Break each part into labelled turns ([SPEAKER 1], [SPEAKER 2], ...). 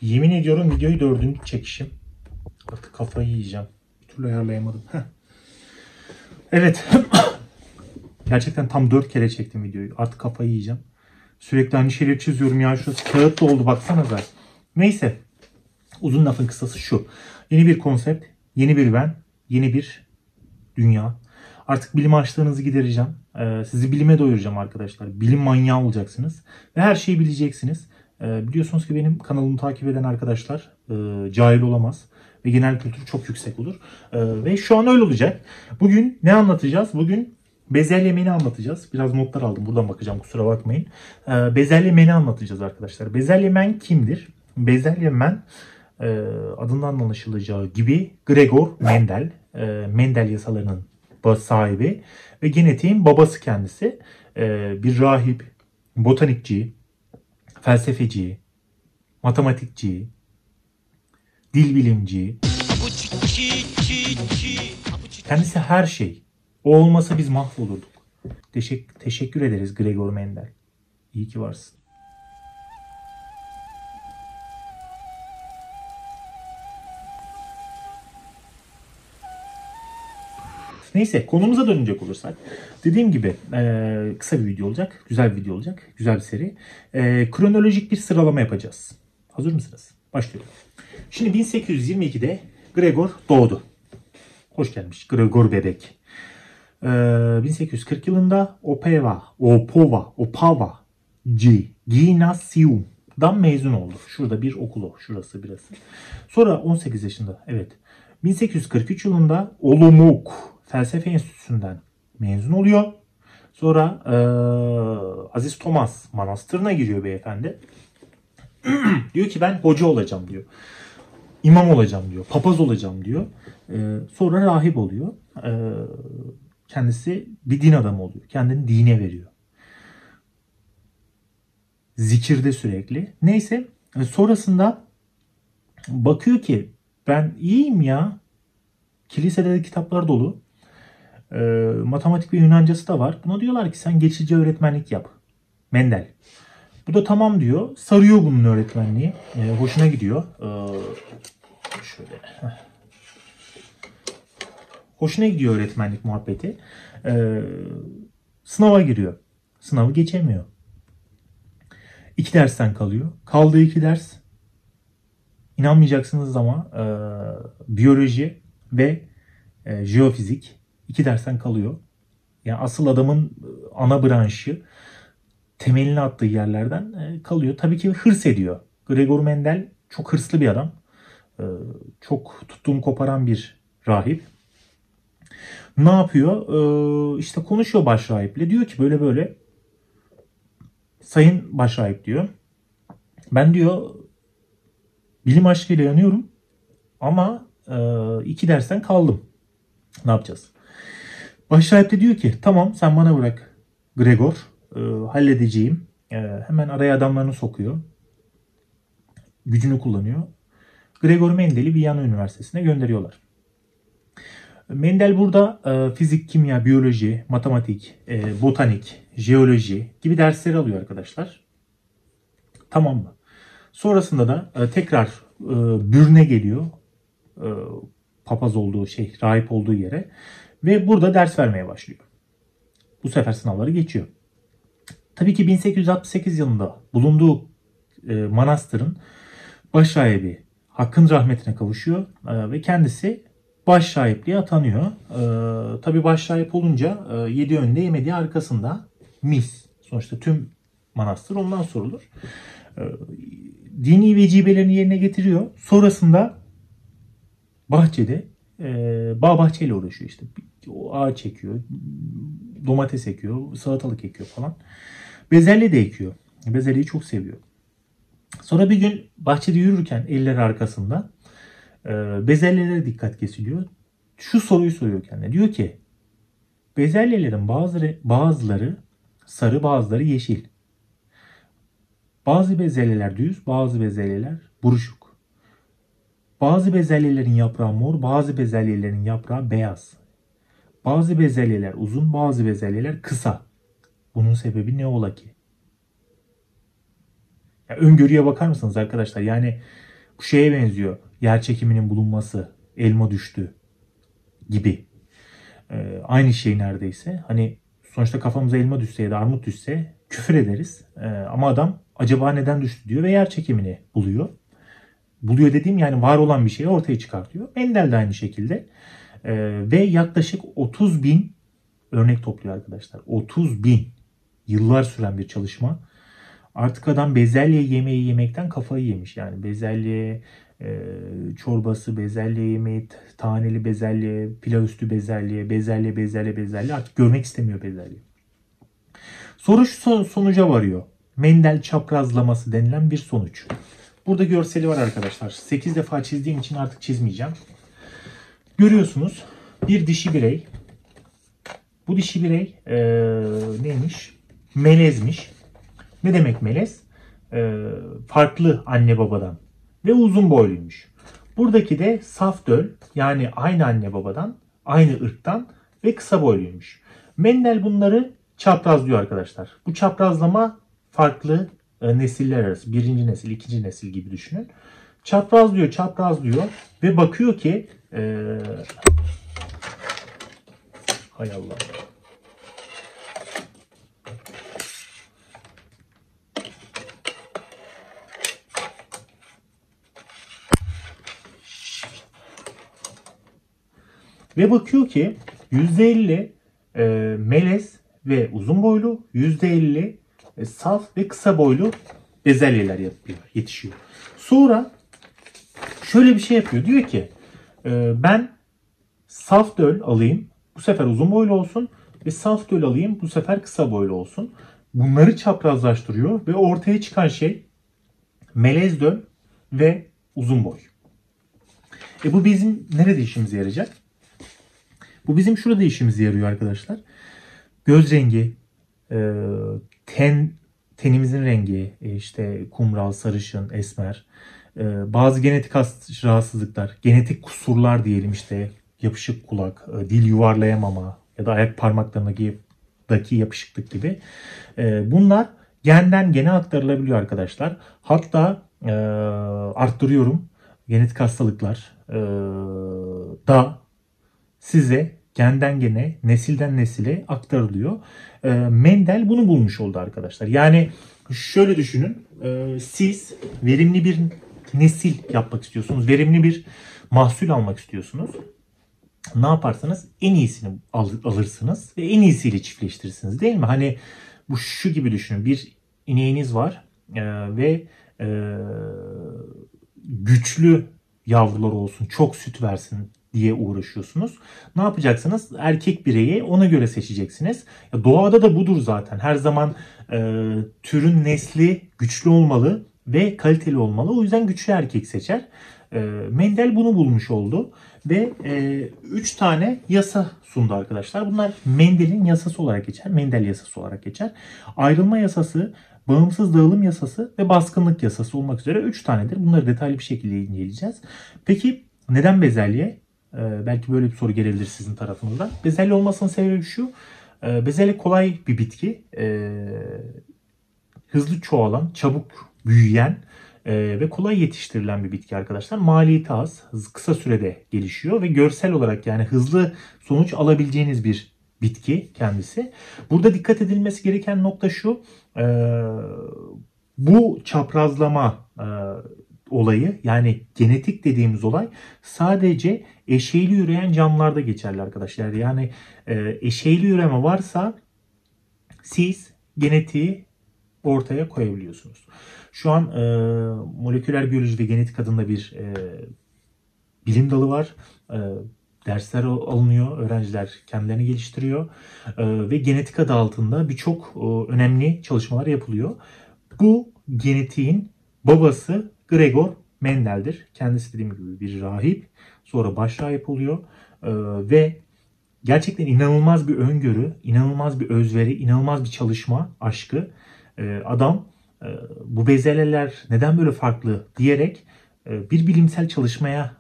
[SPEAKER 1] Yemin ediyorum videoyu 4. çekişim. Artık kafayı yiyeceğim. Bir türlü ayarlayamadım. Evet. Gerçekten tam 4 kere çektim videoyu. Artık kafayı yiyeceğim. Sürekli aynı şeyleri çiziyorum ya. Şurası kağıt oldu baksanıza. Neyse. Uzun lafın kısası şu. Yeni bir konsept, yeni bir ben, yeni bir dünya. Artık bilim açlığınızı gidereceğim. Sizi bilime doyuracağım arkadaşlar. Bilim manyağı olacaksınız. Ve her şeyi bileceksiniz. Biliyorsunuz ki benim kanalımı takip eden arkadaşlar cahil olamaz. Ve genel kültür çok yüksek olur. Ve şu an öyle olacak. Bugün ne anlatacağız? Bugün bezelye meni anlatacağız. Biraz notlar aldım. Buradan bakacağım, kusura bakmayın. Bezelye meni anlatacağız arkadaşlar. Bezelye men kimdir? Bezelye men adından anlaşılacağı gibi Gregor Mendel. Mendel yasalarının sahibi ve genetiğin babası kendisi. Bir rahip, botanikçi, felsefeci, matematikçi, dil bilimci. Kendisi her şey. O olmasa biz mahvolurduk. Teşekkür ederiz Gregor Mendel. İyi ki varsın. Neyse, konumuza dönecek olursak. Dediğim gibi kısa bir video olacak. Güzel bir video olacak. Güzel bir seri. Kronolojik bir sıralama yapacağız. Hazır mısınız? Başlıyorum. Şimdi 1822'de Gregor doğdu. Hoş gelmiş Gregor bebek. 1840 yılında Opava Gymnasium'dan mezun oldu. Şurada bir okulu. Şurası birası. Sonra 18 yaşında. Evet. 1843 yılında Olomouc Felsefe Enstitüsü'nden mezun oluyor. Sonra Aziz Thomas Manastırı'na giriyor beyefendi. Diyor ki ben hoca olacağım diyor. İmam olacağım diyor. Papaz olacağım diyor. Sonra rahip oluyor. Kendisi bir din adamı oluyor. Kendini dine veriyor. Zikirde sürekli. Neyse. Sonrasında bakıyor ki ben iyiyim ya. Kilisede de kitaplar dolu. Matematik ve Yunancası da var. Buna diyorlar ki sen geçici öğretmenlik yap. Mendel. Bu da tamam diyor. Sarıyor bunun öğretmenliği. Hoşuna gidiyor. Şöyle. Hoşuna gidiyor öğretmenlik muhabbeti. Sınava giriyor. Sınavı geçemiyor. 2 dersten kalıyor. Kaldığı 2 ders İnanmayacaksınız ama biyoloji ve jeofizik 2 dersten kalıyor. Yani asıl adamın ana branşı temelini attığı yerlerden kalıyor. Tabii ki hırs ediyor. Gregor Mendel çok hırslı bir adam. Çok tuttuğunu koparan bir rahip. Ne yapıyor? İşte konuşuyor başrahiple. Diyor ki böyle böyle sayın başrahip diyor. Ben diyor bilim aşkıyla yanıyorum ama 2 dersten kaldım. Ne yapacağız? Başrahip de diyor ki tamam sen bana bırak Gregor. Halledeceğim. Hemen araya adamlarını sokuyor. Gücünü kullanıyor. Gregor Mendel'i Viyana Üniversitesi'ne gönderiyorlar. Mendel burada fizik, kimya, biyoloji, matematik, botanik, jeoloji gibi dersleri alıyor arkadaşlar. Tamam mı? Sonrasında da tekrar Bürne geliyor. Papaz olduğu rahip olduğu yere. Ve burada ders vermeye başlıyor. Bu sefer sınavları geçiyor. Tabii ki 1868 yılında bulunduğu manastırın başrahibi Hakk'ın rahmetine kavuşuyor. Ve kendisi başrahipliğe atanıyor. Tabii başrahip olunca yedi önünde yemediği arkasında mis. Sonuçta tüm manastır ondan sorulur. Dini vecibelerini yerine getiriyor. Sonrasında bahçede bağ bahçeyle uğraşıyor işte. O ağaç ekiyor, domates ekiyor, salatalık ekiyor falan. Bezelye de ekiyor. Bezelyeyi çok seviyor. Sonra bir gün bahçede yürürken eller arkasında bezelyelere dikkat kesiliyor. Şu soruyu soruyor kendine. Diyor ki bezelyelerin bazıları sarı, bazıları yeşil. Bazı bezelyeler düz, bazı bezelyeler buruşuk. Bazı bezelyelerin yaprağı mor, bazı bezelyelerin yaprağı beyaz. Bazı bezelyeler uzun, bazı bezelyeler kısa. Bunun sebebi ne ola ki? Ya öngörüye bakar mısınız arkadaşlar? Yani Bu şeye benziyor. Yer çekiminin bulunması, elma düştü gibi. Aynı şey neredeyse. Hani sonuçta kafamıza elma düşse ya da armut düşse küfür ederiz. Ama adam acaba neden düştü diyor ve yer çekimini buluyor. Buluyor dediğim yani var olan bir şeyi ortaya çıkartıyor. Mendel de aynı şekilde. Ve yaklaşık 30 bin örnek topluyor arkadaşlar. 30 bin yıllar süren bir çalışma. Artık adam bezelye yemeği yemekten kafayı yemiş. Yani bezelye çorbası, bezelye yemeği, taneli bezelye, pilav üstü bezelye, bezelye artık görmek istemiyor bezelye. Soru şu sonuca varıyor. Mendel çaprazlaması denilen bir sonuç. Burada görseli var arkadaşlar. 8 defa çizdiğim için artık çizmeyeceğim. Görüyorsunuz bir dişi birey. Bu dişi birey neymiş? Melezmiş. Ne demek melez? Farklı anne babadan ve uzun boyluymuş. Buradaki de saf döl, yani aynı anne babadan, aynı ırktan ve kısa boyluymuş. Mendel bunları çaprazlıyor arkadaşlar. Bu çaprazlama farklı nesiller arası. Birinci nesil, ikinci nesil gibi düşünün. Çaprazlıyor ve bakıyor ki hay Allah. Ve bakıyor ki %50 melez ve uzun boylu, %50 saf ve kısa boylu bezelyeler yetişiyor. Sonra şöyle bir şey yapıyor. Diyor ki ben saf döl alayım. Bu sefer uzun boylu olsun. Ve saf döl alayım. Bu sefer kısa boylu olsun. Bunları çaprazlaştırıyor. Ve ortaya çıkan şey melez döl ve uzun boy. Bu bizim nerede işimize yarayacak? Bu bizim şurada işimize yarıyor arkadaşlar. Göz rengi, tenimizin rengi, işte kumral, sarışın, esmer, bazı genetik rahatsızlıklar, genetik kusurlar diyelim, işte yapışık kulak, dil yuvarlayamama ya da ayak parmaklarındaki yapışıklık gibi. Bunlar genden gene aktarılabiliyor arkadaşlar. Hatta arttırıyorum, genetik hastalıklar da size genden gene, nesilden nesile aktarılıyor. Mendel bunu bulmuş oldu arkadaşlar. Yani şöyle düşünün. Siz verimli bir nesil yapmak istiyorsunuz. Verimli bir mahsul almak istiyorsunuz. Ne yaparsanız en iyisini alırsınız ve en iyisiyle çiftleştirirsiniz, değil mi? Hani bu şu gibi düşünün. Bir ineğiniz var ve güçlü yavrular olsun, çok süt versin diye uğraşıyorsunuz. Ne yapacaksınız? Erkek bireyi ona göre seçeceksiniz. Doğada da budur zaten. Her zaman türün nesli güçlü olmalı ve kaliteli olmalı. O yüzden güçlü erkek seçer. Mendel bunu bulmuş oldu ve 3 tane yasa sundu arkadaşlar. Bunlar Mendel'in yasası olarak geçer. Mendel yasası olarak geçer. Ayrılma yasası, bağımsız dağılım yasası ve baskınlık yasası olmak üzere 3 tanedir. Bunları detaylı bir şekilde inceleyeceğiz. Peki neden bezelye? Belki böyle bir soru gelebilir sizin tarafınızdan. Bezelye olmasının sebebi şu. Bezelye kolay bir bitki. Hızlı çoğalan, çabuk büyüyen ve kolay yetiştirilen bir bitki arkadaşlar. Maliyeti az, kısa sürede gelişiyor ve görsel olarak yani hızlı sonuç alabileceğiniz bir bitki kendisi. Burada dikkat edilmesi gereken nokta şu. Bu çaprazlama olayı, yani genetik dediğimiz olay sadece eşeyli üreyen canlılarda geçerli arkadaşlar. Yani eşeyli üreme varsa siz genetiği ortaya koyabiliyorsunuz. Şu an moleküler biyoloji ve genetik adında bir bilim dalı var. Dersler alınıyor, öğrenciler kendilerini geliştiriyor ve genetik adı altında birçok önemli çalışmalar yapılıyor. Bu genetiğin babası Gregor Mendel'dir. Kendisi dediğim gibi bir rahip, sonra başrahip oluyor ve gerçekten inanılmaz bir öngörü, inanılmaz bir özveri, inanılmaz bir çalışma aşkı. Adam bu bezelyeler neden böyle farklı diyerek bir bilimsel çalışmaya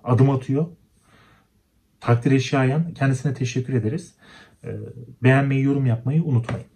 [SPEAKER 1] adım atıyor. Takdire şayan, kendisine teşekkür ederiz. Beğenmeyi, yorum yapmayı unutmayın.